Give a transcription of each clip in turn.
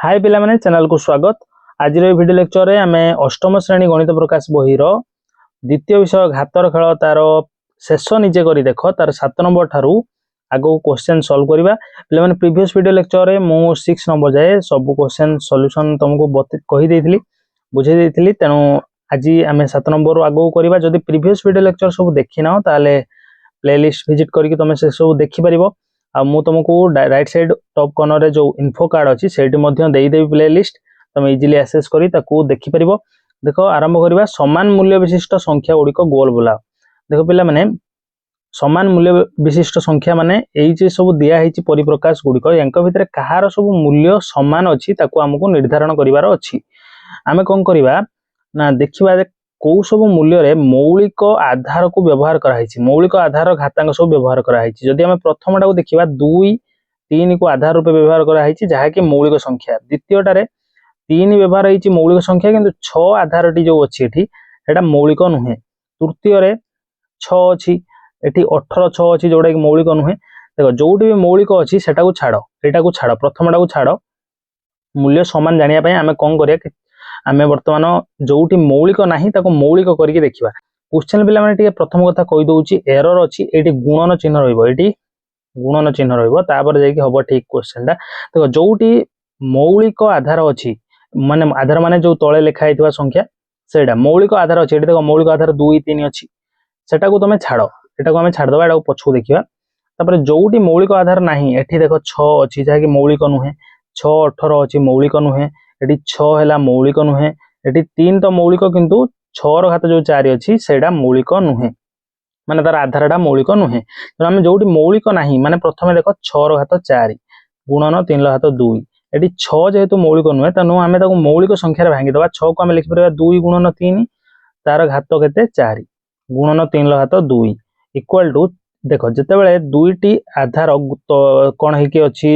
हाय पिला माने चैनल को स्वागत। आज वीडियो लेक्चर रे आमे अष्टम श्रेणी गणित प्रकाश बही द्वितीय विषय घातर खेल तार शेष निजे करी देख तार 7 नंबर ठारू आगो क्वेश्चन सॉल्व करबा। पिला माने प्रीवियस वीडियो लेक्चर रे मु 6 नंबर जाए सब क्वेश्चन सॉल्यूशन तुमको कहि देथिली बुझे देथिली, तेनु आज आमे 7 नंबर आगो करबा। जदि प्रीवियस वीडियो लेक्चर सब देखि ना ताले प्लेलिस्ट विजिट करके तुम से सब देखि परिबो। आ मु तुमको राइट साइड टॉप कॉर्नर रे जो इन्फो कार्ड अछि सेठी मध्ये देई देबी प्लेलिस्ट, तुम इजीली एक्सेस करी ताकू देखि परिबो। देखो आरंभ करबा समान मूल्य विशिष्ट संख्या गुडी को गोल बुलाओ। देखो पिला माने समान मूल्य विशिष्ट संख्या माने एई जे सब दिया हेची परिप्रकाश गुडी को यांक भितरे कहार सब मूल्य समान अछि ताकू हमकु निर्धारण करिवार अछि। आमे कोन करिबा ना देखिबा कौ सब मूल्य रे मौलिक आधार को व्यवहार करा हेची, मौलिक आधार घातांक सब व्यवहार करा हेची। जदि हमें प्रथमटा को देखिबा 2 3 को आधार रूपे व्यवहार करा हेची जहा कि मौलिक संख्या। द्वितीयटा रे 3 व्यवहार हेची मौलिक संख्या किंतु 6 आधारटी जो अछि एठी एटा मौलिक नुहे। तृतीय रे 6 अछि एठी 18 6 अछि जोडा कि मौलिक नुहे। देखो जोटी भी मौलिक अछि सेटा को छाडो, एटा को छाडो, प्रथमटा को छाडो, मूल्य समान जानिया पय हमें कोन करिया आमे वर्तमान जोटी मौलिक नाही ताको मौलिक करके देखिबा। क्वेश्चन पिला माने टिके प्रथम कथा कहि दउची एरर अछि एटी गुणन चिन्ह रहइबो, एटी गुणन चिन्ह रहइबो तापर जाय कि हबो ठीक क्वेश्चन टा। देखो जोटी मौलिक आधार अछि माने आधार माने जो तळे लेखा हितबा संख्या सेटा मौलिक आधार अछि। एटी देखो मौलिक आधार 2 3 अछि सेटा को तमे छाडो, एटा को हमें छाड दबा, एटा को पछो देखिबा। तापर जोटी मौलिक आधार नाही एठी देखो 6 अछि जा कि मौलिक नुहे, 6 18 अछि मौलिक नुहे, एटी 6 हैला मौलिक नुहे, एटी 3 तो मौलिक किंतु 6 रो घात जो 4 अछि सेडा मौलिक नुहे माने तार आधारटा मौलिक नुहे। तो हम जोटी मौलिक नाही माने प्रथमे देखो 6 रो घात 4 गुणन 3 रो घात 2, एटी 6 जेहेतु मौलिक नुहे तनु हमें ताको मौलिक संख्या रे भांगी दबा। 6 को हमें लिखि परबा 2 गुणन 3 तार घात केते 4 गुणन 3 रो घात 2 इक्वल टू देखो जेतेबेले दुईटी आधार कोन हेकी अछि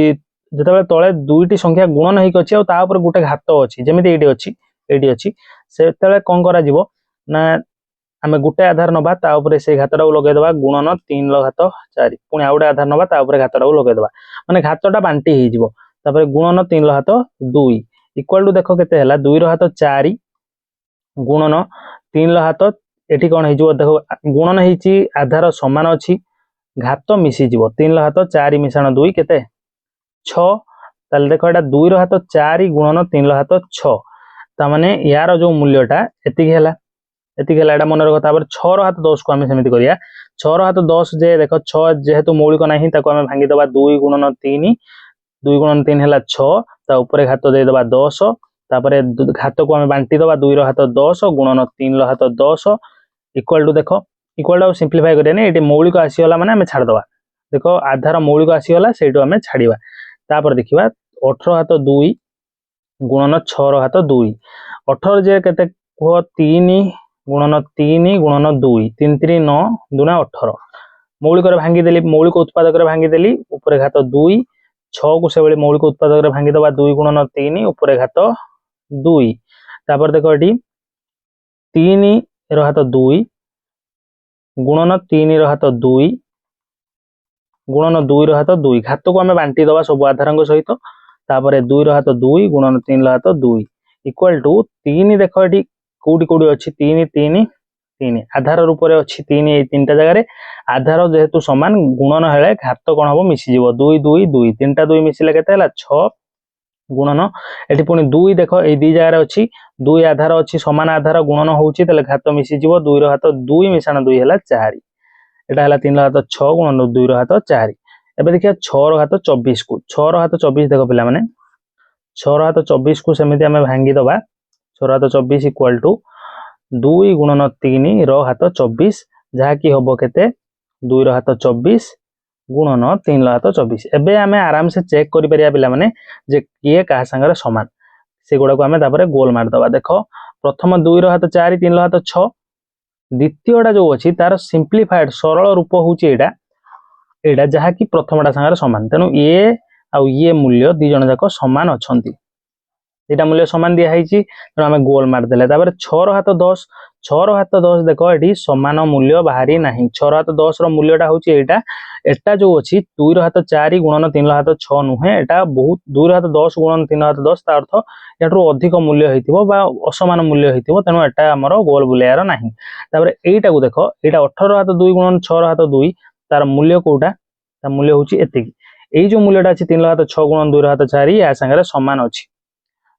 जेतेबेले तळे दुईटी संख्या गुणन हेकी अछि आ ता ऊपर गुटे घात अछि जेमिति एडी अछि सेतेबेले कोन करा जिवो ना आमे गुटे आधार नबा ता ऊपर से घातटा को लगे दबा गुणन 3 रो घात 4 पुनी आउडे आधार नबा ता ऊपर घातटा को लगे दबा माने घातटा बांटी हे जिवो। तापर गुणन 3 रो घात 2 इक्वल टू देखो केते हला 2 रो घात 4 गुणन 3 रो घात एठी कोन हे जिवो देखो गुणन हेची आधार समान अछि घात मिसी जिवो 3 रो घात 4 मिसाण 2 केते 6 ताले देखो एटा 2 रो घात 4 गुणन 3 रो घात 6 ता माने यार जो मूल्यटा एतिक हेला एटा मन रखो। तापर 6 रो घात 10 को हमें समिति करिया 6 रो घात 10 जे देखो 6 जेहेतु मौलिक नाही ताको हमें भांगी दबा 2 गुणन 3 2 गुणन 3 हेला 6 ता ऊपर घात दे दबा 10 तापर घात को हमें बांटी दबा 2 रो घात 10 गुणन 3 रो घात 10 इक्वल टू देखो इक्वल टू सिंपलीफाई करिया ने एटी मौलिक आसी होला माने हमें छाड़ दबा। देखो आधार मौलिक आसी होला सेटो हमें छाड़ीबा। तापर देखिबा 18 घात 2 गुणन 6 रो घात 2 18 जे केते को 3 गुणन 3 गुणन 2 3 3 9 2 18 मौलिक रे भांगी देली मौलिक उत्पादक रे भांगी देली ऊपर घात 2 6 को से बेले मौलिक उत्पादक रे भांगी दबा 2 गुणन 3 ऊपर घात 2 तापर देखो एटी 3 रो घात 2 गुणन 3 रो घात 2 गुणन 2 रो घात 2 घात को हमें बांटी दबा सब आधारंग सहित तापर 2 रो घात 2 गुणन 3 रो घात 2 इक्वल टू 3 देखो एटी कोडी कोडी अछि 3 3 3 आधार रूप रे अछि 3 ए तीनटा जगह रे आधार जेहेतु समान गुणन हेले घात कोन हबो मिसी जिवो 2 2 2 तीनटा 2 मिसिले केते हला 6 गुणन एटी पुनी 2 देखो ए दी जगह रे अछि 2 आधार अछि समान आधार गुणन होउची तले घात मिसी जिवो 2 रो घात 2 मिसाण 2 हेला 4 एटा हला 3 रो घात 6 गुणन 2 रो घात 4 एबे देखिया 6 रो घात 24 को 6 रो घात 24 देखो पिला माने 6 रो घात 24 को समिति हमें भांगी दबा 6 रो घात 24 इक्वल टू 2 गुणन 3 रो घात 24 जहा कि हबो केते 2 रो घात 24 गुणन 3 रो घात 24 एबे हमें आराम से चेक करि परिया पिला माने जे किए का संगे समान से गुडा को हमें तापरे गोल मार दबा। देखो प्रथम 2 रो घात 4 3 रो घात 6 द्वितीयटा जो अछि तार सिंपलीफाइड सरल रूप होउची एटा जहा कि प्रथमटा संगे समान तेनु ए आ ये मूल्य दी जण जाको समान अछंती। दुईटा मूल्य सामान दिखाई तेणु आम गोल मारिदेले। तापर 6 हाथ 10 6 हाथ 10 देख ये सामान मूल्य बाहरी ना। 6 हाथ 10 रूल्यटा हूँ एटा एटा जो अच्छी 2 हाथ 4 गुणन 3 हाथ 6 नुहे एटा बहुत 2 हाथ 10 गुणन 3 हाथ 10 ता अर्थ याठू अधिक मूल्य होता असमान मूल्य होता तेणु एटा आमर गोल बुलाइर ना। यहीटा को देख यहाँ 18 हाथ 2 गुणन 6 हाथ 2 तार मूल्य कौटा मूल्य हूँ एतिक यही जो मूल्यटा अच्छी 3 हाथ 6 गुणन 2 हाथ 4 या सागर सामान अच्छी।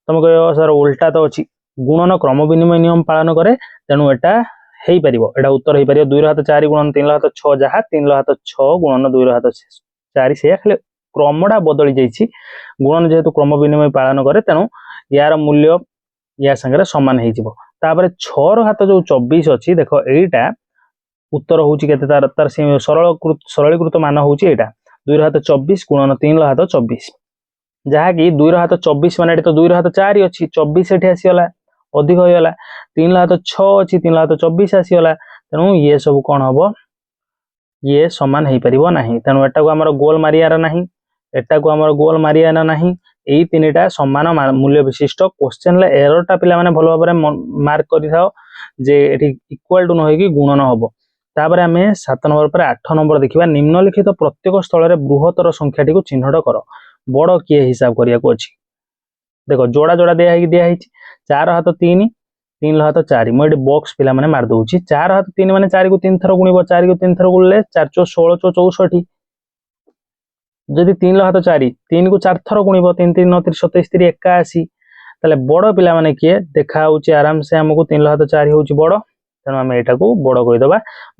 तुम कह सर उल्टा तो अच्छी गुणन क्रम विनिमय नियम पालन करे तेणु एटा हो पार एटा उत्तर हो पार 2 हाथ 4 गुणन 3 हाथ 6 जहाँ 3 हाथ 6 गुणन 2 हाथ 4 से खाली क्रमटा बदली जाइए गुणन जेहेतु क्रम विनिमय पालन करे तेणु यार मूल्य या सागर सामान होपर 6 हाथ जो 24 अच्छी देख यहीटा उत्तर हूँ के तार सरलीकृत मान हूँ यहाँ 2 हाथ 24 गुणन 3 हाथ 24 जहाँकि 2 हाथ 24 मान तो 2 हाथ 4 अच्छी 24 ये आसीगला अधिक होगा 3 हाथ 6 अच्छी 3 हाथ 24 आसीगला तेणु ये सब कौन हम ये सामान हो पार ना। तेणु एटा को आम गोल मारियार ना एटा को आम गोल मारियार ना यही 3टा सामान मूल्य विशिष्ट क्वेश्चन एररटा पिला माने भल भाव मार्क करे इक्वाल टू न गुणन हम। तापर आम 7 नंबर पर 8 नंबर देखा निम्नलिखित प्रत्येक स्थल में बृहत्तर संख्याटी को चिन्हट कर बड़ किए हिसाब करने को अच्छी। देख जोड़ा जोड़ा दिखाई 4 हाथ 3 3 हाथ 4 मुझे बॉक्स पिला माने मार दूची 4 हाथ 3 माने 4 को 3 थर गुणिब 4 को 3 थर गुणिले 4 चौ 16 चौ 64 जदि 3 हाथ 4 3 को 4 थर गुणिब 3 3 9 27 3 81 ताले बड़ पिला माने किए देखा आराम से आमको 3 हाथ 4 हूँ बड़ तेणु आम यहाँ को बड़ कहीदेवा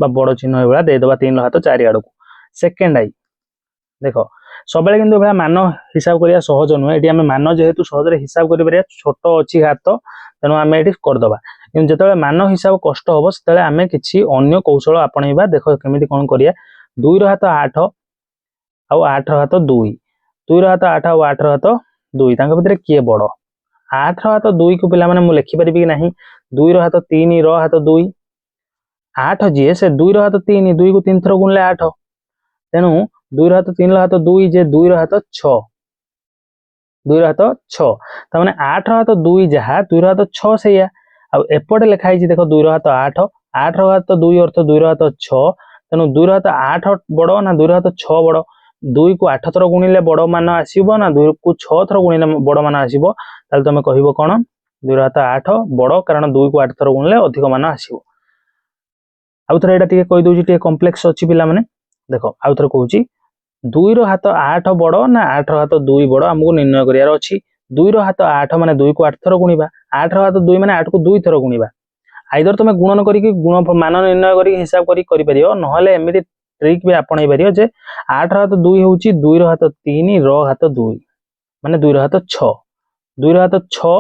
बड़ चिन्ह भाया देदेवा 3 हाथ 4 आड़ को। सेकेंड आई देख सब कि मान हिसाब करिया सहज नुहे ये मान जेहेतु सहज हिसाब कर छोट अच्छी हाथ तेणु आम ये करदे कि जो मान हिसाब कष्ट हम से आम कि अन्य कौशल आपणा देख केमी कौन करिया 2 हाथ 8 आउ 8 हाथ 2 2 हाथ 8 आउ 8 हाथ 2 भितर किए बड़ 8 हाथ 2 को पिला माने मु लिखिपारि कि नहीं 2 हाथ 3 हाथ 2 8 जी से 2 हाथ 3 2 को 3 थर गुणिले 8 तेणु 2 हाथ 3 हाथ 2 जे 2 हाथ 6 2 हाथ 6 ताने 8 हाथ 2 जहाँ 2 हाथ 6 से एपटे लिखाई देख 2 हाथ 8 8 हाथ 2 अर्थ 2 हाथ 6 तेणु 2 हाथ 8 बड़ ना 2 हाथ 6 बड़ 2 को 8 थर गुणिले बड़ मान आसो ना 2 को 6 थर गुणिले बड़ मान आसो तुम कह कौन 2 हाथ 8 बड़ कारण 2 को 8 थर गुणिले अधिक मान आसो। आउ थे यहाँ कहीदे कम्प्लेक्स अच्छी पिला माने देख आउ थे कहूँ 2 हाथ 8 बड़ ना 8 हाथ 2 बड़ आमको निर्णय करार अच्छी 2 हाथ 8 माने 2 को 8 थर गुणिबा 8 हाथ 2 माने 8 को 2 थर गुणिबा आइदर तुम गुणन करके गुण मान निर्णय करके हिसाब करें ना एमती ट्रिक भी आपणे पार जे 8 हाथ 2 हूँ 2 हाथ 3 हाथ 2 माने 2 हाथ 6 2 हाथ 6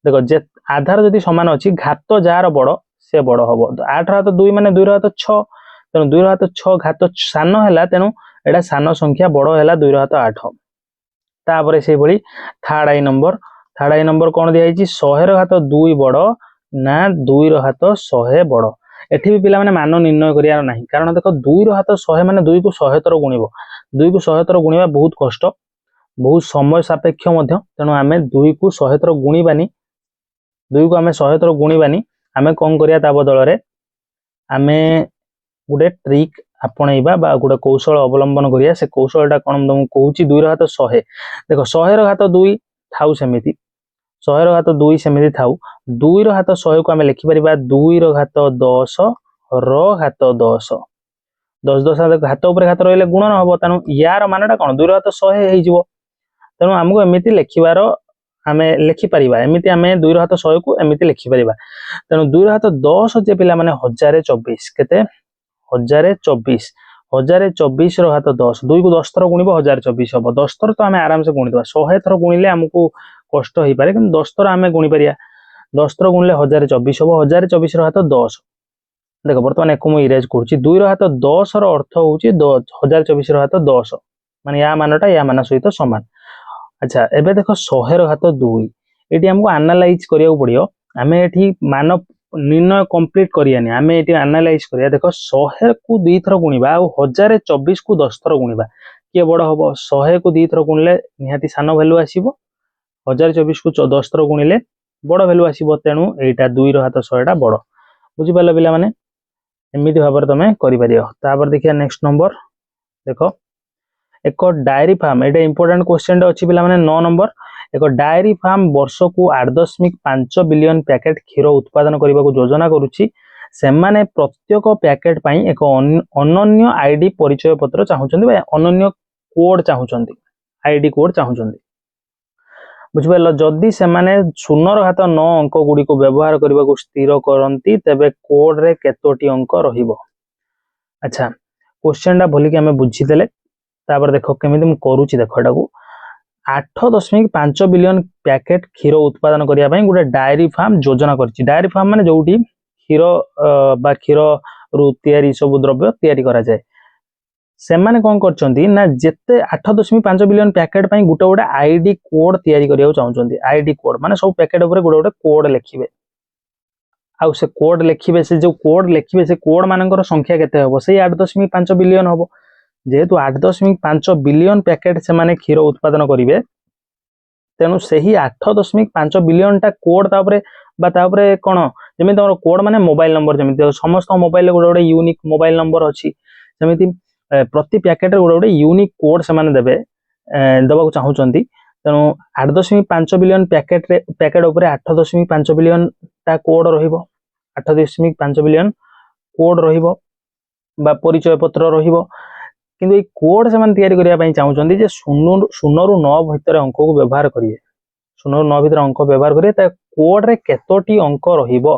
देख जे आधार जदि सामान अच्छी घात जार बड़ से बड़ हम 8 हाथ 2 माने 2 हाथ 6 तेणु 2 हाथ 6 घात सान है तेणु एटा सान संख्या बड़ है 2 हाथ 8 तापर से भली थर्ड आई नंबर कौन दिखाई 100 हाथ 2 बड़ ना 2 हाथ 100 बड़ एठी भी पिला माने मान निर्णय करार ना कारण देख 2 हाथ 100 माने 2 को 100 थर गुणिब 2 को 100 थर गुणिबा बहुत कष्ट बहुत समय सापेक्ष तेणु आम 2 को 100 थर गुणिबानी 2 को आम 100 थर गुणिबानी आम कौन करिया बदल रे आम गोटे ट्रिक आपणा गोटे कौशल अवलंबन करिया से कौशलटा कौन तुमको कहूँ 2 हाथ 100 देख 100 हाथ 2 थाउ सेमिति 100 हाथ 2 सेमिति थाउ 2 हाथ 100 को आम लिखिपर 2 घात 10 घात 10 10 10 घात उपर घात रही गुणन हम तेणु यार मानटा कौन 2 हाथ 100 हो तेणु आमको एमती लिखार आम लिखिपर एमती आम 2 हाथ 100 को एमती लिखिपर तेणु 2 हाथ 10 जे पिला माने 1024 केते 1024 1024 हाथ 10 2 को 10 थर गुणिब 1024 हम 10 थर तो आम आराम से गुणीद 100 थर गुणिले आमको कष्ट हो पारे कि 10 थर आम गुणी पार 10 थर गुणिले 1024 हम 1024 हाथ 10 देख बर्तमान एक मुझे इरेज कर 2 हाथ 10 अर्थ हूँ 1024 हाथ 10 माने या मानटा या मान सहित सामान। अच्छा एबे देख 100 हाथ 2 ये आमको आनालाइज करिया पड़ो आम ये मान निर्णय कंप्लीट करियानी आम ये आनालाइज करिया देख 100 को 2 थर गुणिबा आ 1024 को 10 थर गुणिबा किए बड़ हम 100 को 2 थर गुणिले निहाती सान भैल्यू आसीबो 1024 को 10 थर गुणिले बड़ भैल्यू आसो तेणु यहाँ 2 घात 100 बड़ बुझिपार पिला माने एमती भाव में तुम कर देखिए नेक्स्ट नंबर देख एक डायरी फार्म ये इंपोर्टेंट क्वेश्चन अच्छी पिला माने 9 नंबर एक डायरी फार्म वर्ष को 8.5 बिलियन पैकेट क्षीर उत्पादन करने को योजना करुच्ची सेमाने प्रत्येक पैकेट पाई एक अनन्य आईडी परिचय पत्र चाहूँगी अनन्य कोड चाहूँगी आईडी कोड चाहूँगी बुझिपार जदि से 0.9 अंक गुड़ी को व्यवहार करने को स्थिर करती तेबे कोड रे केतोटी अंक रहिबो। अच्छा क्वेश्चन टा भलिक आम बुझीदेले देख केमी करुच्ची देख एटा 8.5 बिलियन पैकेट क्षीर उत्पादन करने गोटे डायरी फार्म योजना करछि डायरी फार्म माने जोटी क्षीर बा क्षीर रु तैयारी सब द्रव्य तैयारी करा जाए सेमाने कौन करछंती ना जेते 8.5 बिलियन पैकेट पाई गोटे गोटे आईडी कोड तैयारी करिया चाहूँगी आईडी कोड माने सब पैकेट ऊपर गोटे गोटे कोड लिखिबे आउ से कोड लिखिबे से जो कोड लिखिबे से कोड मानकर संख्या केते हबो से 8.5 बिलियन हबो जेहेतु 8.5 बिलियन पैकेट से माने क्षीर उत्पादन करिवे तेणु से ही 8.5 बिलियन टा कोड तापरे बा तापरे कोन जेमि तमरो कोड माने मोबाइल नंबर जेमि समस्त मोबाइल गोटे गोटे यूनिक मोबाइल नंबर अछि जेमि प्रति पैकेट गोटे गोटे यूनिक कोड से माने देबे दबाक चाहूँगी तेणु 8.5 बिलियन पैकेट उपर 8.5 बिलियन टा कोड रहिबो 8.5 बिलियन कोड रहिबो बा परिचय पत्र रहिबो किंतु ये कोड से तैयारी करने चाहूँगी जे 0 रु 9 भितर अंक को व्यवहार करिए 0 रु 9 भितर अंक व्यवहार करिए कोड रे केतोटी अंक रहिबो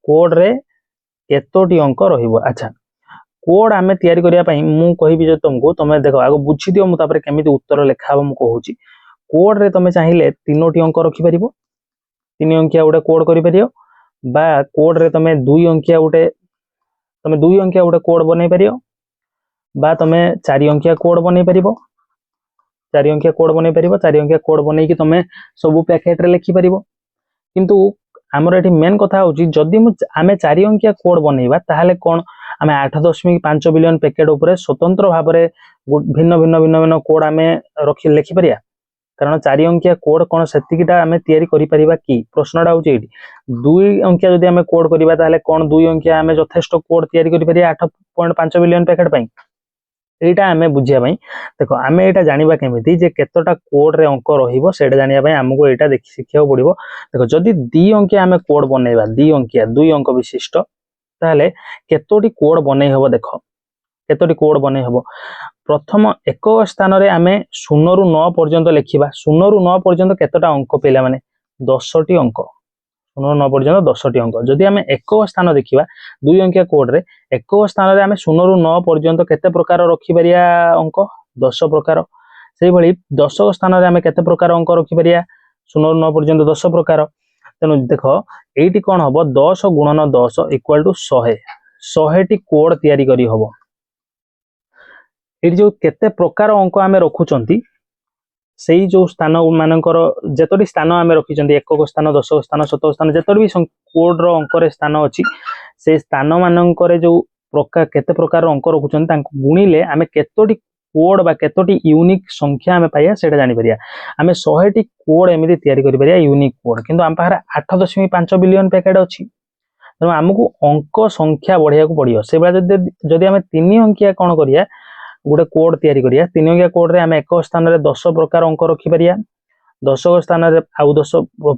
कोड रे केतोटी अंक रहिबो। अच्छा कोड आमे तैयारी करने मु कहबी जो तुमको तुम देख आगे बुझी दियो मुझे केमी उत्तर लिखा हम कहूँ कोड रे तुम चाहिए 3टी अंक रखिपर 3 अंकिया गोटे कोड कर बा कोड रे तुम 2 अंकिया गोटे कोड बनई पार बा तुम 4 अंकिया कोड बनई पार 4 अंकिया कोड बनई पार 4 अंकिया कोड बनई तुम सब पैकेट रे लिखिपर किंतु आमर ये मेन कथा हूँ जदि आम 4 अंकिया कोड बनइबा ताहले कौन आम 8.5 बिलियन पैकेट उपर स्वतंत्र भाव में भिन्न भिन्न भिन्न भिन्न कोड आम लिखिपर कारण 4 अंकिया कोड कौन सेतिकिटा आम तैयारी करिपरिबा कि प्रश्नटा हूँ ये 2 अंकिया जदि आम कोड करबा ताहले कौन 2 अंकिया आम यथेष्ट कोड तैयारी करिपरिबा 8.5 बिलियन पैकेट पाई एटा आम बुझिया देख आम यहाँ जाना केमी जे केतटा कोड रे अंक रहिबो सेटा जानिया आमको यहाँ देखि शिखा पड़ो देख जदि 2 अंकिया आम कोड बनइबा 2 अंकिया 2 अंक विशिष्ट ताहले केतोटी कोड बनई हबो देख केतोटी कोड बनई हबो प्रथम एक स्थान रे आम 0 रु 9 पर्यंत लिखिबा 0 रु 9 पर्यंत केतटा अंक पेला माने 10टी अंक 0 रु 9 पर्यंत 10टी अंक जदि आम एक स्थान देखिबा 2 अंकिया कोड रे एक स्थान रे आम 0 रु 9 पर्यंत केते प्रकार रखिपरिया अंक 10 प्रकार से भली 10 स्थान रे आम केते प्रकार अंक रखिपरिया 0 रु 9 पर्यंत 10 प्रकार तेणु देख एटी कौन हम 10 गुणन 10 इक्वाल टू 100 टी कोड तैयारी करी हबो ये जो केते प्रकार अंक आम रखुचंती से जो स्थान मानकर जेतोटी स्थान आम रखिचंती 1 स्थान 10 स्थान 7 स्थान जेतोटी भी कोड रो अंक रे स्थान अछि से स्थान मानकर जो प्रकार केते प्रकार अंक रखुचंती तांको गुणिले आम केतोटी कोड बा केतोटी यूनिक संख्या आम पाइया सेटा जानि परिया आम 100 टी कोड एमिति तैयारी करि परिया यूनिक कोड किंतु आम पाखरे 8.5 बिलियन पैकेट अछि तेणु आमको अंक संख्या बढ़िया को पड़ियो से बेला जदि आम 3 अंकिया कोन करिया गोटे कोड तैयारी करिया 3 अंकिया कोड रे आम एक स्थान रे 10 प्रकार अंक रखि परिया 10 स्थान रे आउ 10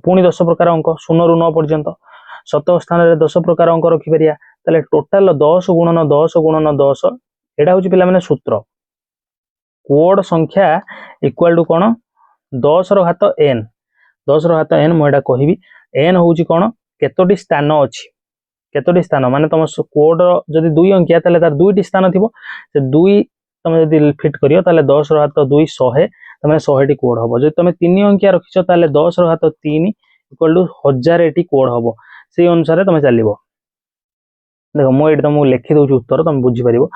पुनी 10 प्रकार अंक 0 रु 9 पर्यंत 7 स्थान रे 10 प्रकार अंक रखि परिया ताले टोटल 10 गुणन 10 गुणन 10 एटा होची पिला माने सूत्र कोड संख्या इक्वल टू कौन 10 रो घात n 10 रो घात n मुझे कहबी n होची कौन केतोटी स्थान अच्छी केतोटी स्थान माने तुम कोड जदि 2 अंकिया ताले तार 2टी स्थान थिबो से 2 तुम जदि फिट करियो ताले 10 रो घात 2 100 तमे 100 टी कोड हबो जदि तुम 3 अंकिया रखिछो ताले 10 रो घात 3 इक्वल टू 1000 टी कोड हबो से अनुसार तुम चलिबो देखो मु एटी तुमको लिखि दउची उत्तर तुम बुझी परिबो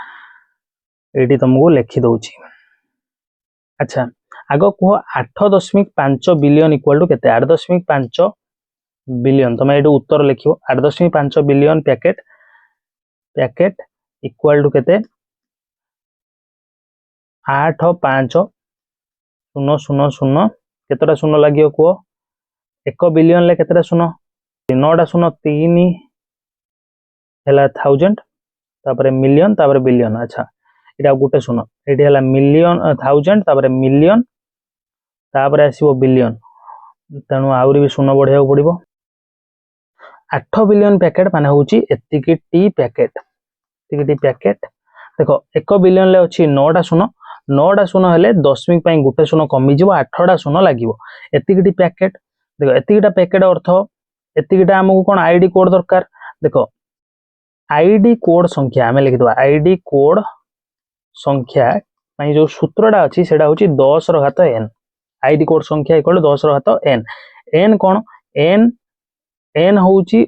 एटी तुमको लिखि दउची। अच्छा आग कह 8.5 बिलियन इक्वल टू केते 8.5 बिलियन तुम ये उत्तर लिख 8.5 billion packet packet equal to केते 8 5 0 0 0 केतटा शून्य लगे कह 1 बिलियन ले केतेटा शून्य 9टा शून्य 3 हैला 1000 तापर मिलियन तापर बिलियन अच्छा एटा गोटे शून्य एटी हैला मिलियन 1000 तापर मिलियन तापर आसीबो बिलियन तेणु आउरी भी शून्य बढ़िया पड़ो 8 बिलियन पैकेट माने होची एतिकी टी पैकेट देख 1 बिलियन ले अच्छी 9टा शून्य हेले दशमिक पाई गोटे शून्य कमी जीव 8टा शून्य लागिवो एतिकी पैकेट देख एतिकीटा पैकेट अर्थ एतिकीटा हमको कौन आईडी कोड दरकार देख आईडी कोड संख्या आम लिखिदबा आईडी कोड संख्या जो सूत्रटा अच्छी सेटा होची 10 रो घात n आईडी कोड संख्या इक्वल 10 रो घात n n कौन n होची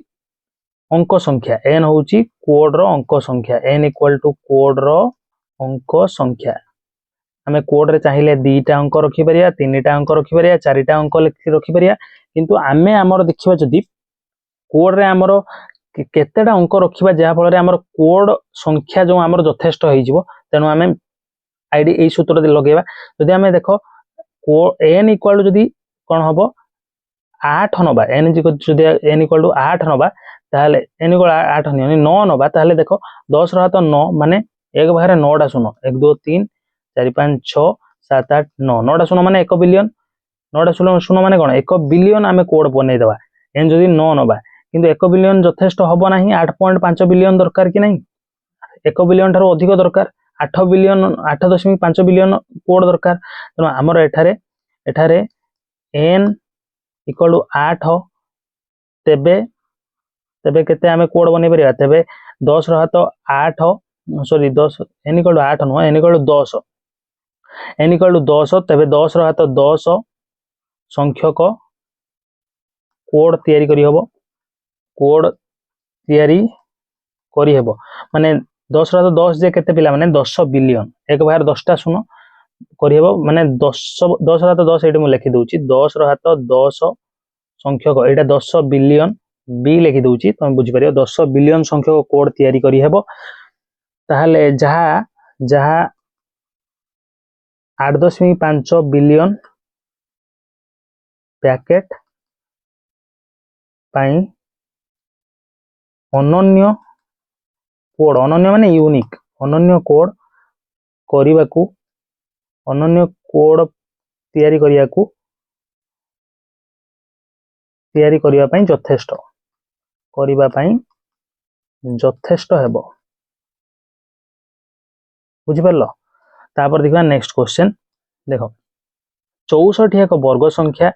अंक संख्या n होची कोड रो अंक संख्या n इक्वल टू कोड रो अंक संख्या आमे कोड रे चाहिए 2टा अंक रखि परिया 3टा अंक रखि परिया 4टा अंक रखि परिया किंतु आमे हमर देखिबा जदी कोड रे हमर केतेटा अंक रखिबा जहा फल रे हमर कोड संख्या जो हमर यथेष्ट होई जिवो तेनु आमे आईडी ए सूत्र दे लगेबा जदी आमे देखो n इक्वल जदी कोन हबो 8 नबा n जदी n इक्वल टू 8 नबा ताहले n इक्वल 8 नहीं 9 नबा ताहले देखो 10 रो घात 9 माने एक बाहर 9टा शून्य 1 2 3 4 5 6 7 8 9 9टा शून्य माने 1 बिलियन 9टा शून्य माने कोन 1 बिलियन आमे कोड बनै देबा n जदी 9 नबा किंतु 1 बिलियन यथेष्ट हबो नाही 8.5 बिलियन दरकार कि नहीं 1 बिलियन ठारो अधिक दरकार 8 बिलियन 8.5 बिलियन कोड दरकार तो हमर एठारे n इक्वल टू 8 तेबे तेबे केते आमे कोड बनै परिया तेबे 10 रो घात 8 sorry 10 n equal to 8 no n equal to 10 n equal to 10 तेबे 10 रो घात 10 संख्यक कोड तयारी करी हबो कोड तयारी करी हेबो माने 10 रो 10 जे केते पिला माने 10 बिलियन एक बार 10टा शून्य करी हेबो माने 10 रो 10 एटी मु लिखि दोची 10 रो 10 संख्यक एटा 10 बिलियन बी लिखि दोची तुम बुझि परियो 10 बिलियन संख्यक कोड तयारी करी हेबो ताहले जहा 8.5 बिलियन पैकेट पाई अनन्य कोड अनन्य माने यूनिक अनन्य कोड करिबाकू अनन्य कोड तयारी करियाकू तयारी करिबा पई यथेष्ट करिबा पई यथेष्ट हेबो बुझि परलो तापर देखा नेक्स्ट क्वेश्चन देखो 64 एक वर्ग संख्या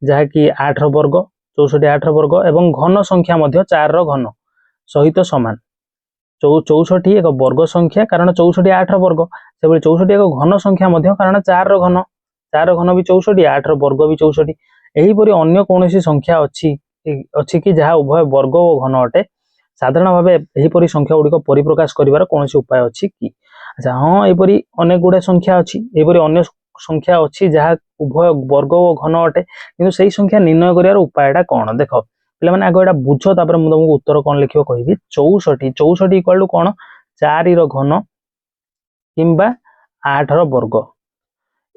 जहा कि 8 रो वर्ग 64 8 रो वर्ग एवं घन संख्या मध्य 4 रो घन सहित समान 64 एक वर्ग संख्या कारण 64 8 रो वर्ग से 64 एक घन संख्या मध्य कारण 4 रो घन भी 64 8 रो वर्ग भी 64 एही परि अन्य कोनोसी संख्या अछि कि जहा उभय वर्ग और घन अटे साधारण भाबे एही परि संख्या गुडी को परिप्रकाश करिवार कोनोसी उपाय अछि कि अच्छा हां एही परि अनेक गुडे संख्या अछि एही परि अन्य संख्या अछि जहा उभय वर्ग और घन अटे किंतु सेही संख्या निर्णय करिवार उपायटा कोन देखो पिला माने आगो एटा बुझो तापर मु तुमको उत्तर कोन लिखियो कहिबी 64 इक्वल टू कोन 4 रो घन किंबा 8 रो वर्ग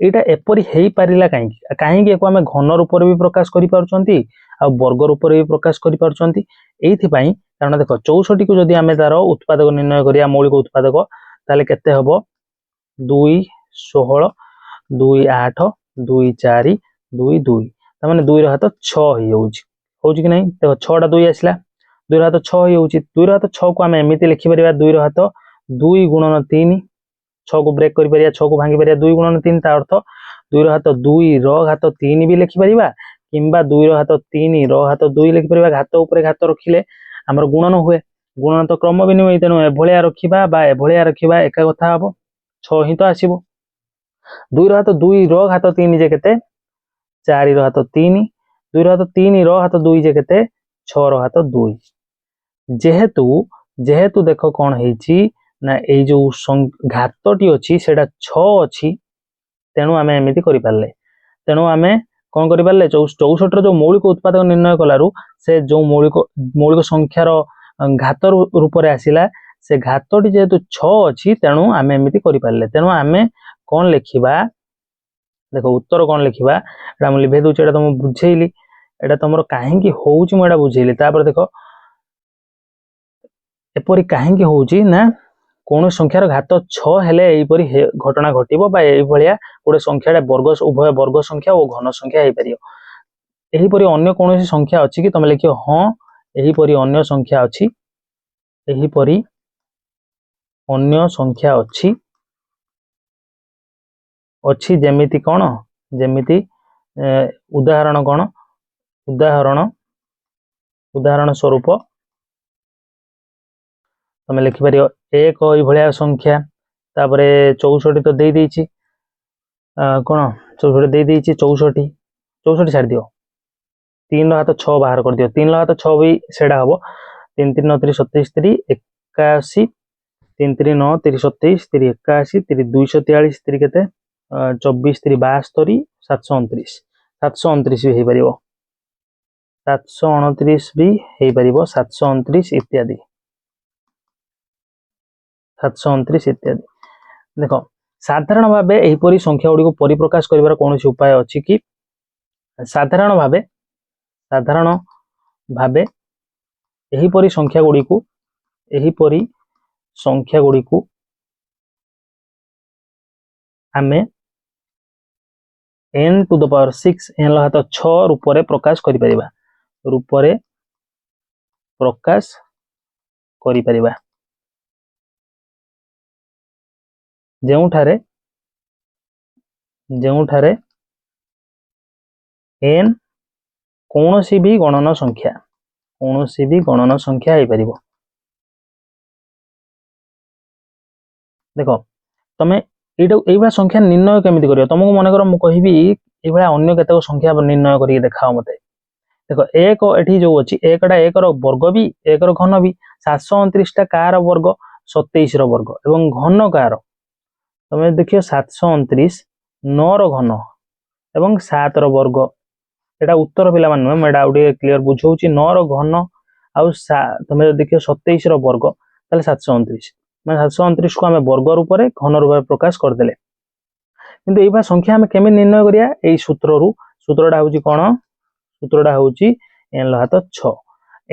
एटा एपरि हेई पारिला काहे एको आमे घन रूप रे भी प्रकाश करि पारछंती आ वर्ग रूप रे भी प्रकाश करि पारछंती एथि पई कारण देखो 64 को जदी आमे तारो उत्पादक निर्णय करिया मौलिक उत्पादक ताले केते हबो 2 16 2 8 2 4 2 2 त माने 2 रो हाथ 6 हे होउची कि नहीं देखो 6 टा 2 आसला 2 रो हाथ 6 हे होउची 2 रो हाथ 6 को आमे एमिति लिखि परिबा 2 रो हाथ 2 गुणन 3 6 को ब्रेक करि परिया 6 को भांगी परिया 2 गुणन 3 ता अर्थ 2 रो हाथ 2 रो घात 3 भी लिखि परिबा किंबा 2 रो हाथ 3 रो हाथ 2 लिखि परिबा घात ऊपर घात रखिले हमर गुणन हुए गुणन तो क्रम विनिमय तेनु एभलिया रखिबा बा एभलिया रखिबा एका कथा हबो 6 ही तो आसीबो 2 रो हाथ 2 रो घात 3 जे केते 4 रो हाथ 3 2 रो हाथ 3 रो हाथ 2 जे केते 6 रो हाथ 2 जेहेतु देखो कोन हेची ना ए जो घातटी अछि सेटा 6 अछि तेनु आमे एमिति करि पारले तेनु आमे कोन करि पारले 64 रो जो मौलिक उत्पादक निर्णय कलारु से जो मौलिक संख्यार घात रूप रे आसिला से घातटी जेहेतु 6 अछि तेनु आमे एमिति करि पारले तेनु आमे कोन लिखिबा देखो उत्तर कोन लिखिबा एटा हम लिखै दोचे एटा तुम बुझेइली एटा तुमर काहेकि होउची मैं एटा बुझेली तापर देखो एपरी काहेकि होउची ना कौन संख्यार घात 6 हेले एपरी घटना घटिबो बा एई भलिया गोटे संख्याटा वर्ग उभय वर्ग संख्या और घन संख्या हेई परियो एही परी अन्य कौन संख्या अछि कि तुम लिखियो हाँ एही परी अन्य संख्या अछि एही परी अन्य संख्या अछि अछि जेमिति कोन जेमिति उदाहरण कोन उदाहरण स्वरूप तुम लिखिपर एक भाया संख्या तापर 64 तो दे देछि कौन 64 दे देछि 64 छाड़ दियो 3 हाथ 6 बाहर कर दियो 3 हाथ 6 भी सेडा हबो 3 3 9 3 27 3 81 3 3 9 3 27 3 81 3 243 3 केते 24 3 72 729 729 भी हेई परिबो 729 भी हेई परिबो 729 इत्यादि 729 इत्यादि देखो साधारण भावे एहीपरी संख्या गुडी को परिप्रकाश करिवार कोनोसी उपाय अछि कि साधारण भावे एहीपरी संख्या गुडी को आमे n to the power 6 n लहात 6 रूपरे प्रकाश करि परिबा ଯେଉଁଠାରେ n कौनसी भी गणन संख्या हेई परिबो देखो तमे एइबा संख्या निर्णय केमिति करियो तुमको मन कर मु कहिबी एइबा अन्य केतक संख्या निर्णय करि देखाओ मते देखो एक एठी जो अछि एकटा एक रो वर्ग भी एक रो घन भी 729 टा कार वर्ग 27 रो वर्ग एवं घन कार तमे देखियो 729 9 रो घन एवं 7 रो वर्ग एटा उत्तर पिला मान नुहे मेडा आउडी क्लियर बुझौची 9 रो घन आउ तमे देखियो 27 रो वर्ग ताले 729 मैं 729 को हमें वर्ग रूप में घन रूप में प्रकाश कर देले किंतु एइबा संख्या हमें केमे निर्णय करिया एई सूत्रटा होउची कोन सूत्रटा होउची n लहात 6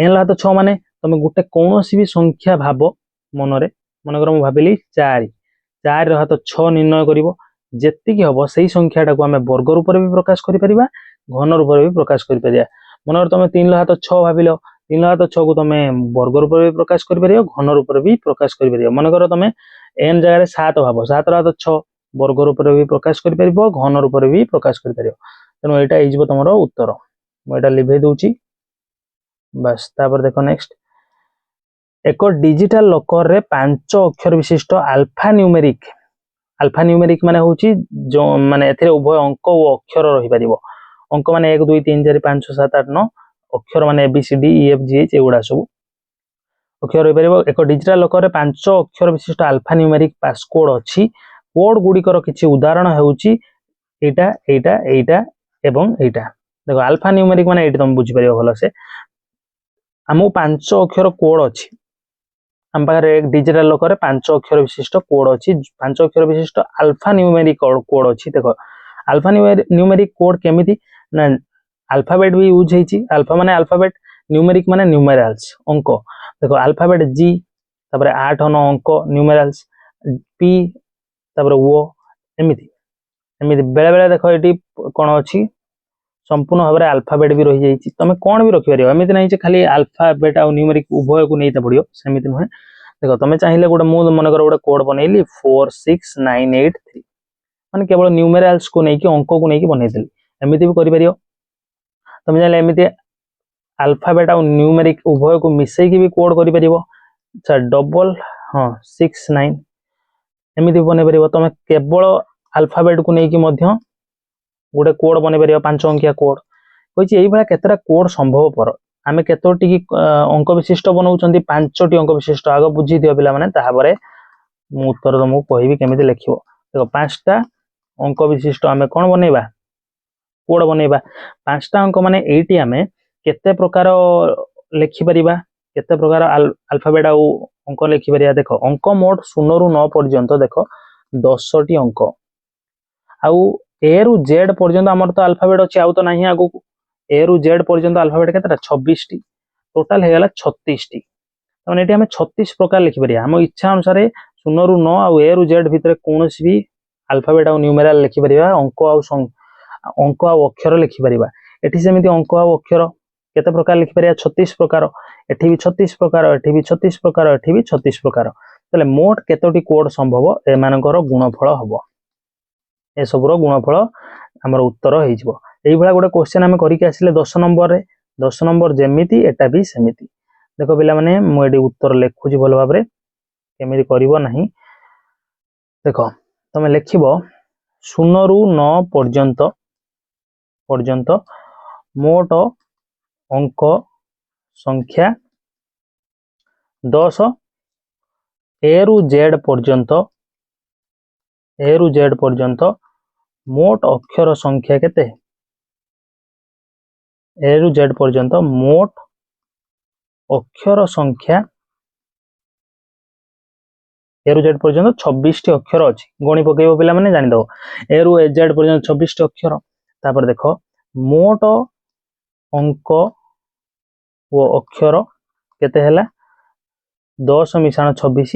n लहात 6 माने तमे गुटे कोनोसी भी संख्या भाबो मनरे मनकर मु भाबिली 4 हाथ 6 निर्णय करिवो जेतिकी हबो सेही संख्याटा को हमें वर्ग रूप में भी प्रकाश करि परिबा घन रूप में भी प्रकाश करि परिबा मनर तमे 3 हाथ 6 भाबिलो 3 हाथ 6 को तमे वर्ग रूप में भी प्रकाश करि परिबो घन रूप में भी प्रकाश करि परिबो मनकर तमे n जगह 7 भाबो 7 हाथ 6 वर्ग रूप में भी प्रकाश करि परिबो घन रूप में भी प्रकाश करि परिबो तनो एटा हे जिवो तमरो उत्तर मु एटा लिभे दोउची बस तापर देखो नेक्स्ट एक डिजिटल लॉकर रे 5 अक्षर विशिष्ट अल्फा न्यूमेरिक माने होची जो माने एथिरे उभय अंक और अक्षर रही परिबो अंक माने 1 2 3 4 5 6 7 8 9 अक्षर माने ABCD EFGH एगुडा सब अक्षर रही परिबो एक डिजिटल लॉकर रे 5 अक्षर विशिष्ट अल्फा न्यूमेरिक पासकोड अछि कोड गुडिकर किछि उदाहरण हेउची एटा एवं एटा देखो अल्फा न्यूमेरिक माने एटी तुम बुझी परिबो भलो से हमु 5 अक्षर कोड अछि हम पाखरे एक डिजिटल लॉकर रे 5 अक्षर विशिष्ट कोड अछि 5 अक्षर विशिष्ट अल्फा न्यूमेरिक कोड अछि देखो अल्फा न्यूमेरिक कोड केमिति ना अल्फाबेट भी यूज हेछि अल्फा माने अल्फाबेट न्यूमेरिक माने न्यूमेरल्स अंक देखो अल्फाबेट G तापर 8 9 अंक न्यूमेरल्स P तापर O एमिति बेले बेले देखो एटी कोन अछि संपूर्ण भाव में अल्फाबेट भी रही जाइए तुम कौन भी रखिपर एमती ना खाली अल्फाबेट आ न्यूमेरिक उभय को नहीं पड़ो सेमती नुहे देखो तुम चाहिए गोटे मुझे मनकर गोटे कोड बनइली 46983 माने केवल न्यूमेरल्स को लेकिन अंक को लेकिन बनईदेली एमती भी कर तुम चाहिए एमती अल्फाबेट आ न्यूमेरिक उभय को मिसई भी कोड कर डबल हाँ 69 एमती बन पार तुम केवल अल्फाबेट को लेकिन गोटे कोड बन पार 5 अंकिया कोड कही यही केतटा कोड संभवपर आम केतोटी अंक विशिष्ट बनाऊँ 5टी अंक विशिष्ट आग बुझी दियो पिला माने ताहाबरे मु उत्तर तुमको कहबी केमिति लिखिबो देखो 5टा अंक विशिष्ट आम कौन बनइबा कोड बनइबा 5टा अंक माने एटी आम केते प्रकार लिखि परिबा केते प्रकार अल्फाबेट आ अंक लिखि परिबा देखो अंक मोट 0 रु 9 पर्यंत देखो 10टी अंक आउ ए रु जेड पर्यंत आमर तो अल्फाबेट अच्छी आउ तो नहीं आगु ए रु जेड पर्यंत अल्फाबेट केतेटा 26 टी टोटल हेगला 36 टी माने एटी हमें 36 प्रकार लिखि परिया हम इच्छा अनुसार 0 रु 9 आ ए रु जेड भितर कोनोसी भी अल्फाबेट आ न्यूमेरल लिखि परिया अंक आ अक्षर लिखि परिबा एठी सेमिति अंक आ अक्षर केते प्रकार लिखि परिया 36 प्रकार एठी भी 36 प्रकार एठी भी 36 प्रकार एठी भी 36 प्रकार तले मोट केतोटी कोड संभव ए मानकर गुणफल हबो ए सबरो गुणफल हमर उत्तर होई जिवो एई भला गोटे क्वेश्चन हम करिके आसिले 10 नंबर रे 10 नंबर जेमिति एटा भी सेमिति देखो पिला माने मु एडी उत्तर लेखुजी भल भाबरे केमिति करिवो नाही देखो तमे लेखिबो 0 रु 9 पर्यंत मोट अंक संख्या 10 ए रु जेड पर्यंत मोट अक्षर संख्या केते ए रु जेड पर्यंत मोट अक्षर संख्या ए रु जेड पर्यंत 26 टी अक्षर अछि गणी पकेइबो पिला माने जानि दो ए रु जेड पर्यंत 26 टी अक्षर तापर देखो मोट अंक वो अक्षर केते हैला 10 मिसाण 26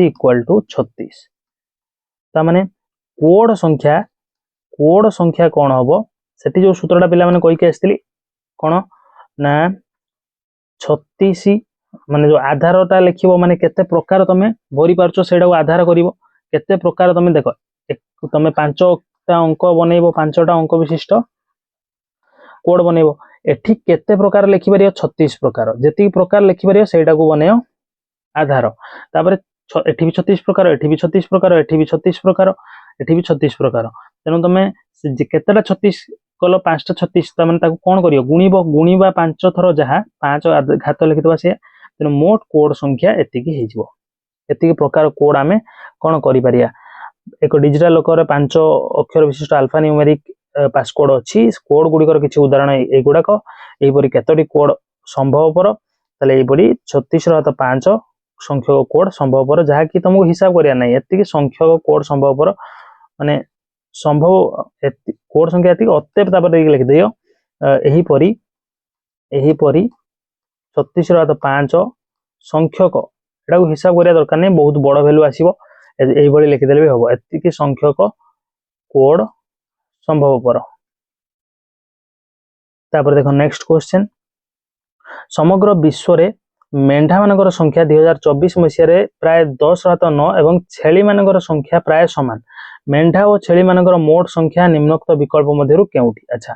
इक्वल टू 36 ता माने कोड संख्या कोन हबो सेठी जो सूत्रटा पिला माने कहि के आस्तिली कोन ना 36 माने जो आधारटा लिखिबो माने केते प्रकार तमे भरि पारछो सेडा आधार करिवो केते प्रकार तमे देखो तमे 5टा अंक बनेइबो 5टा अंक विशिष्ट कोड बनेइबो एठी केते प्रकार लिखि परियो 36 प्रकार जेति प्रकार लिखि परियो सेटा को बनेयो आधार तापर एठी भी 36 प्रकार एठी भी 36 प्रकार एठी भी 36 प्रकार एठी भी 36 प्रकार तेनु तमे केतेटा 36 कलो 5टा 36 त माने ताको कोन करियो गुणीबा 5 थरो जहा 5 घात लिखितबा से तेनु मोट कोड संख्या एतिकी हेजिवो एतिकी प्रकार कोड आमे कोन करि परिया एक डिजिटल लोकर 5 अक्षर विशिष्ट अल्फा न्यूमेरिक पासकोड अछि कोड गुडी किछि उदाहरण ए गुडाक एही परि केतोटी कोड संभवपर तले एही परि 36 रो 5 संख्यक कोड संभवपर जहा कि तुमको हिसाब करिया नै एतिकी संख्यक कोड संभवपर माने संभव कोड संख्या एतिकी अत्ते तापर लिख दियो एही परि 36 रो 5 संख्यक एटा को हिसाब करिया दरकार नै बहुत बड़ वैल्यू आसीबो एही परि लिखि देले भी हबो एतिकी संख्यक कोड संभवपर तापर देखो नेक्स्ट क्वेश्चन समग्र विश्व रे मेंढा मानकर संख्या 2024 मसिया रे प्राय 10/9 एवं छेली मानकर संख्या प्राय समान मेंढा और छेली मानकर मोट संख्या निम्नोक्त विकल्प मध्यरु केउठी अच्छा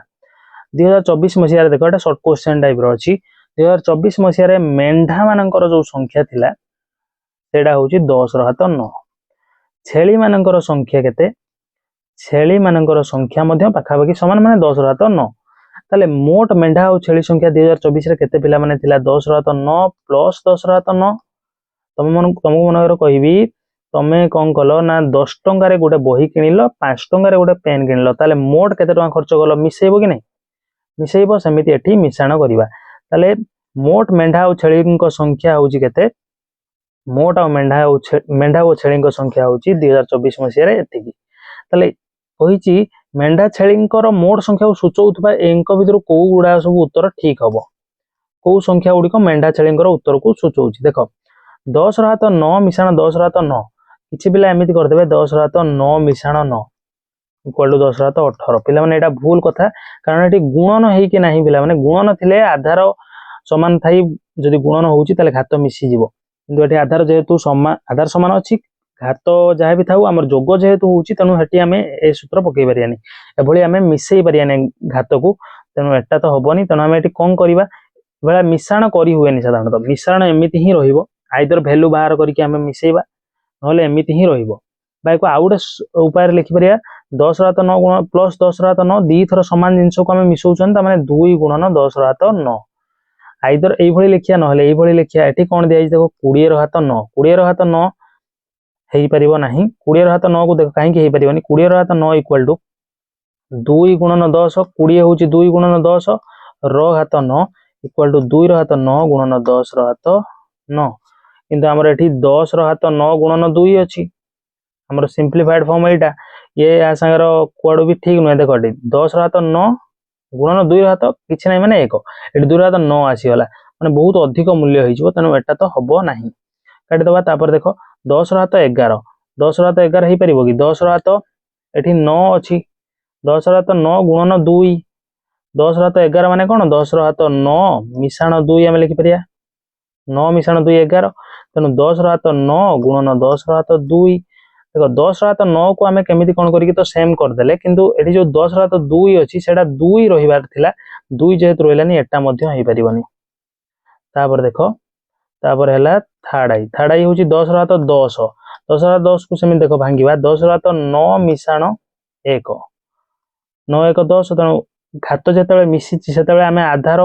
2024 मसिया रे देखो एटा शॉर्ट क्वेश्चन टाइप रो अछि 2024 मसिया रे मेंढा मानकर जो संख्या थिला सेडा होची 10/9 छेली मानकर संख्या केते छेली मानकर संख्या मध्य पाखापाखि समान माने 10/9 ताले मोट मेंढा और छेली संख्या 2024 रे केते पिला माने थिला 10/9 प्लस 10/9 तुमको मनगर कहबी तमे कोन कलो ना 10 टंका रे गोटे बही किनिलो 5 टंका रे गोटे पेन किनिलो ताले मोट केते टंका खर्च कलो मिसेइबो कि नै मिसेइबो समिति एठी मिसाण करिबा ताले मोट मेंढा और छेली को संख्या होची केते मोट और मेंढा और छेली को संख्या होची 2024 मसिया रे एतिकी ताले कहिची मेंढा छेलींकर मोट संख्या को सूचौथबा एंक भितर को गुडा सब उत्तर ठीक हबो को संख्या गुडी को मेंढा छेलींकर उत्तर को सूचौची देखो 10/9 मिसाण 10/9 किछि पिला एमिति कर देबे 10/9 मिसाण 9 इक्वल टू 10/18 पिला माने एटा भूल कथा कारण एटी गुणन हेई कि नाही पिला माने गुणन थिले आधार समान थाई जदि गुणन होउची तले घात मिसी जिवो किंतु एटी आधार जेहेतु आधार समान अछि घात जहा भी थाउ हमर जोग जेहेतु होउची तनु हेटी हमें ए सूत्र पकई परियानी एभली हमें मिसई परियानी घात को तनु एटा तो हबनी तनु हमें एटी कोन करिबा बेला मिश्रण करी हुएनी साधारणतः मिश्रण एमिति ही रहिबो आइदर वैल्यू बाहर करके हमें मिसेइबा नहले एमिति ही रहिबो बाय को आउडे उपाय लिखि परिया 10/9 गुण प्लस 10/9 दी थर समान जिंस को हमें मिसौछन त माने 2 गुणन 10/9 आइदर एई भली लिखिया नहले एई भली लिखिया एठी कोन दिया देखो 20/9 20/9 हेई परिबो नाही 20/9 को देखो काहे कि हेई परिबोनी 20/9 इक्वल टू 2 गुणन 10 20 होची 2 गुणन 10 र घात 9 इक्वल टू 2/9 गुणन 10/9 किंतु हमर एठी 10/9 गुणन 2 अछि हमर सिंपलीफाइड फॉर्म एटा ये आ संगर कोड भी ठीक नै देखो 10/9 गुणन 2 घात किछि नै माने 1 एठी 2 घात 9 आसीगला माने बहुत अधिक मूल्य होइजिवो तेनु एटा तो हबो नाही काटि दबा तापर देखो 10 घात 11 10 घात 11 हेई परिबो कि 10 घात एठी 9 अछि 10 घात 9 गुणन 2 10 घात 11 माने कोन 10 घात 9 मिसाण 2 आमे लिखि परिया 9 मिसाण 2 11 तेनु 10 घात 9 गुणन 10 घात 2 देखो 10 घात 9 को आमे केमिति कोन करिकि तो सेम कर देले किंतु एठी जो 10 घात 2 अछि सेटा 2 रहिबार थिला 2 जेहेतु रहिलानी एटा मध्ये हेई परिबनी तापर देखो तापर हैला थर्ड आई होची 10 घात 10 10 घात 10 को सेमि देखो भांगीबा 10 घात 9 मिसाण 1 9 1 10 तेनु घात जेतेबे मिसिछि सेतेबे आमे आधार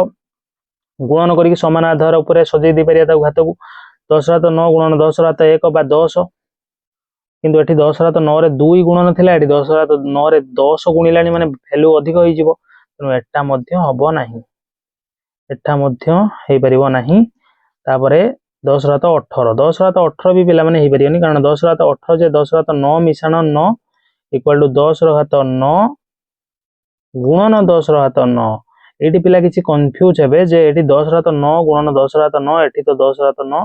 गुणन करिकि समान आधार ऊपर सजै दे परिया ता घात को 10 घात 9 गुणन 10 घात 1 बा 10 किंतु एठी 10 घात 9 रे 2 गुणन थिला एठी 10 घात 9 रे 10 गुणिलानी माने वैल्यू अधिक होई जिवो तेनु एटा मध्ये हबो नाही एटा मध्ये हेई परिबो नाही तापरे 10 घात 18 10 घात 18 भी पिला माने हेई परियोनी कारण 10 घात 18 जे 10 घात 9 मिसाण 9 इक्वल टू 10 घात 9 गुणन 10 घात 9 एठी पिला किछि कंफ्यूज हेबे जे एठी 10 घात 9 गुणन 10 घात 9 एठी तो 10 घात 9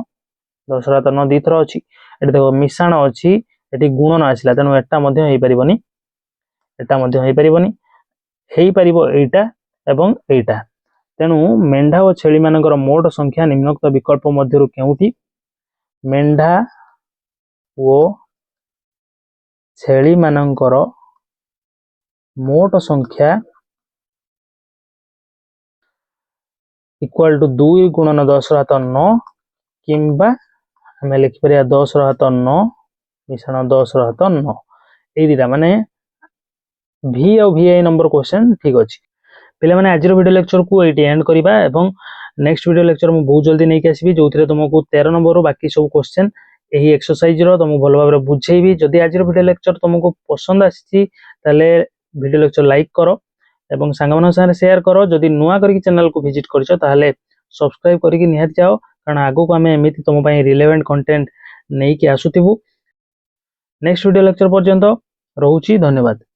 10 घात 9 दी थरो अछि एठी देखो मिसाण अछि एठी गुणन आसिला तेनु एटा मध्ये हेई परिबोनी एटा मध्ये हेई परिबोनी हेई परिबो एटा एवं एटा तेनु मेंढा और छेली मानकर मोट संख्या निम्नोक्त विकल्प मध्यरु केउटी मेंढा ओ छेली मानकर मोट संख्या इक्वल टू 2 गुणन 10 घात 9 किंबा हमें लिखि परिया 10 घात 9 मिसाण 10 घात 9 ए दिटा माने भी और वीआई नंबर क्वेश्चन ठीक अछि पिले माने आज वीडियो लेक्चर को एटी एंड करिबा एवं नेक्स्ट वीडियो लेक्चर मु बहुत जल्दी नै के आसीबी जोथिरे तुमको 13 नंबर रो बाकी सब क्वेश्चन एही एक्सरसाइज रो तुम भलो भाबरे बुझेइबी जदि आज वीडियो लेक्चर तुमको पसंद आसी ताले वीडियो लेक्चर लाइक करो एवं सांगमान सारे शेयर करो जदि नुआ करिक चैनल को विजिट करछो ताले सब्सक्राइब करिक निहात जाओ कारण आगो को हमें एमिति तुम पई रिलेवेंट कंटेंट नै के आसुतिबु नेक्स्ट वीडियो लेक्चर पर्यंत रहउची धन्यवाद।